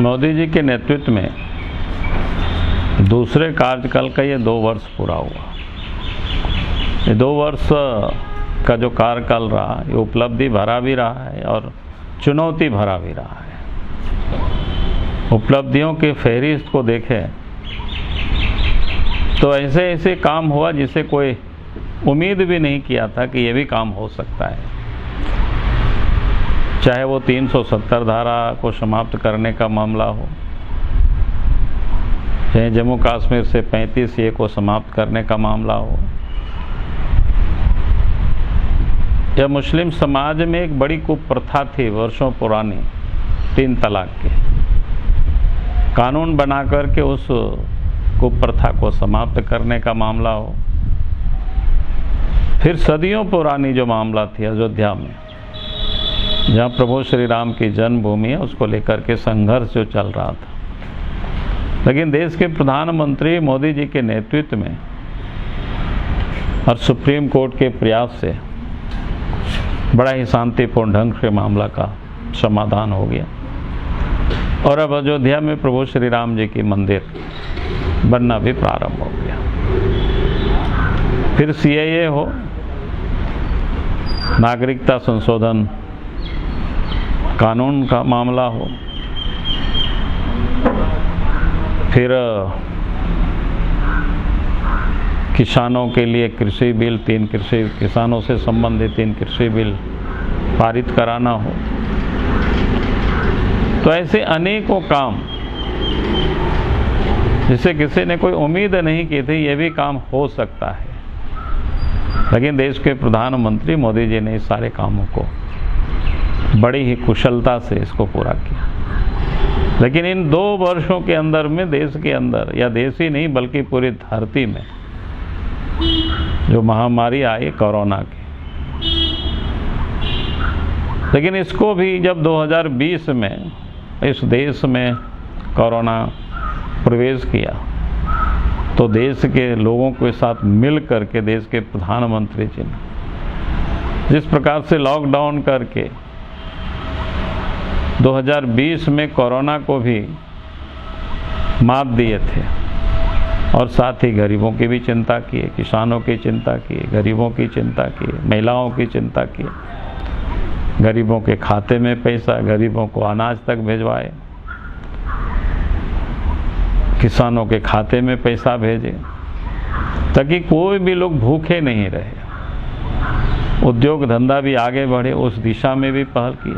मोदी जी के नेतृत्व में दूसरे कार्यकाल का ये 2 वर्ष पूरा हुआ। ये 2 वर्ष का जो कार्यकाल रहा ये उपलब्धि भरा भी रहा है और चुनौती भरा भी रहा है। उपलब्धियों की फहरिस्त को देखें तो ऐसे ऐसे काम हुआ जिसे कोई उम्मीद भी नहीं किया था कि ये भी काम हो सकता है। चाहे वो 370 धारा को समाप्त करने का मामला हो, चाहे जम्मू कश्मीर से 35A को समाप्त करने का मामला हो, या मुस्लिम समाज में एक बड़ी कुप्रथा थी वर्षों पुरानी 3 तलाक के, कानून बना करके उस कुप्रथा को समाप्त करने का मामला हो, फिर सदियों पुरानी जो मामला थी अयोध्या में जहाँ प्रभु श्री राम की जन्मभूमि है उसको लेकर के संघर्ष जो चल रहा था। लेकिन देश के प्रधानमंत्री मोदी जी के नेतृत्व में और सुप्रीम कोर्ट के प्रयास से बड़ा ही शांतिपूर्ण ढंग से मामला का समाधान हो गया और अब अयोध्या में प्रभु श्री राम जी की मंदिर बनना भी प्रारंभ हो गया। फिर CAA हो, नागरिकता संशोधन कानून का मामला हो, फिर किसानों के लिए कृषि बिल 3 किसानों से संबंधित 3 कृषि बिल पारित कराना हो, तो ऐसे अनेकों काम जिसे किसी ने कोई उम्मीद नहीं की थी ये भी काम हो सकता है। लेकिन देश के प्रधानमंत्री मोदी जी ने इस सारे कामों को बड़ी ही कुशलता से इसको पूरा किया। लेकिन इन 2 वर्षों के अंदर में देश के अंदर, या देश ही नहीं बल्कि पूरी धरती में जो महामारी आई कोरोना की, लेकिन इसको भी जब 2020 में इस देश में कोरोना प्रवेश किया तो देश के लोगों के साथ मिल करके देश के प्रधानमंत्री जी ने जिस प्रकार से लॉकडाउन करके 2020 में कोरोना को भी मात दिए थे और साथ ही गरीबों की भी चिंता की, किसानों की चिंता की, गरीबों की चिंता की, महिलाओं की चिंता की, गरीबों के खाते में पैसा, गरीबों को अनाज तक भिजवाए, किसानों के खाते में पैसा भेजे ताकि कोई भी लोग भूखे नहीं रहे। उद्योग धंधा भी आगे बढ़े, उस दिशा में भी पहल की।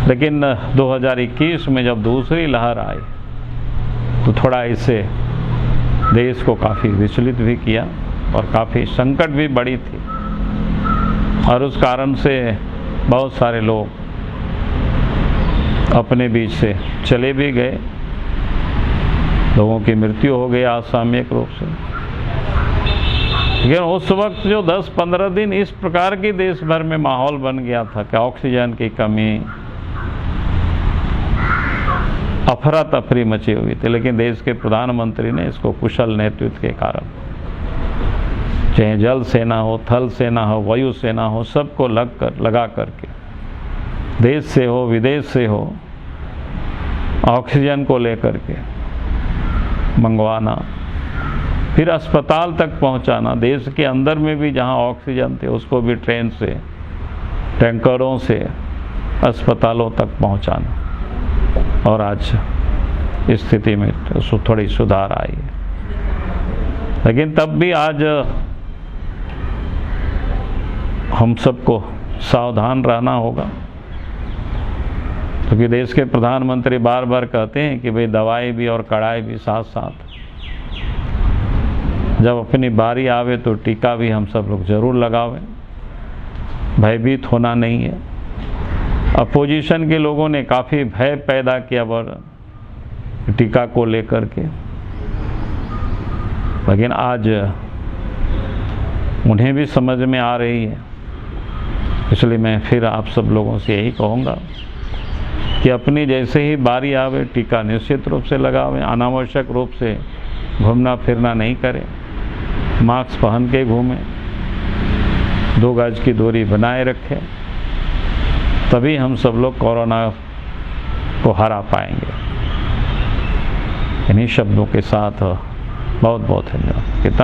लेकिन 2021 में जब दूसरी लहर आई तो थोड़ा इससे देश को काफ़ी विचलित भी किया और काफ़ी संकट भी बड़ी थी और उस कारण से बहुत सारे लोग अपने बीच से चले भी गए, लोगों की मृत्यु हो गई असामयिक रूप से। लेकिन उस वक्त जो 10-15 दिन इस प्रकार की देश भर में माहौल बन गया था कि ऑक्सीजन की कमी, अफरा तफरी मची हुई थी, लेकिन देश के प्रधानमंत्री ने इसको कुशल नेतृत्व के कारण, चाहे जल सेना हो, थल सेना हो, वायु सेना हो, सबको लगा करके देश से हो विदेश से हो ऑक्सीजन को लेकर के मंगवाना, फिर अस्पताल तक पहुंचाना, देश के अंदर में भी जहां ऑक्सीजन थे उसको भी ट्रेन से, टैंकरों से अस्पतालों तक पहुंचाना, और आज स्थिति में थोड़ी सुधार आई है। लेकिन तब भी आज हम सबको सावधान रहना होगा, क्योंकि देश के प्रधानमंत्री बार बार कहते हैं कि भाई दवाई भी और कड़ाई भी साथ साथ, जब अपनी बारी आवे तो टीका भी हम सब लोग जरूर लगावें, भयभीत होना नहीं है। अपोजिशन के लोगों ने काफ़ी भय पैदा किया टीका को लेकर के, लेकिन आज उन्हें भी समझ में आ रही है। इसलिए मैं फिर आप सब लोगों से यही कहूँगा कि अपनी जैसे ही बारी आवे टीका निश्चित रूप से लगावें, अनावश्यक रूप से घूमना फिरना नहीं करें, मास्क पहन के घूमें, 2 गज की दूरी बनाए रखें, तभी हम सब लोग कोरोना को हरा पाएंगे। इन्हीं शब्दों के साथ बहुत बहुत धन्यवाद। कितना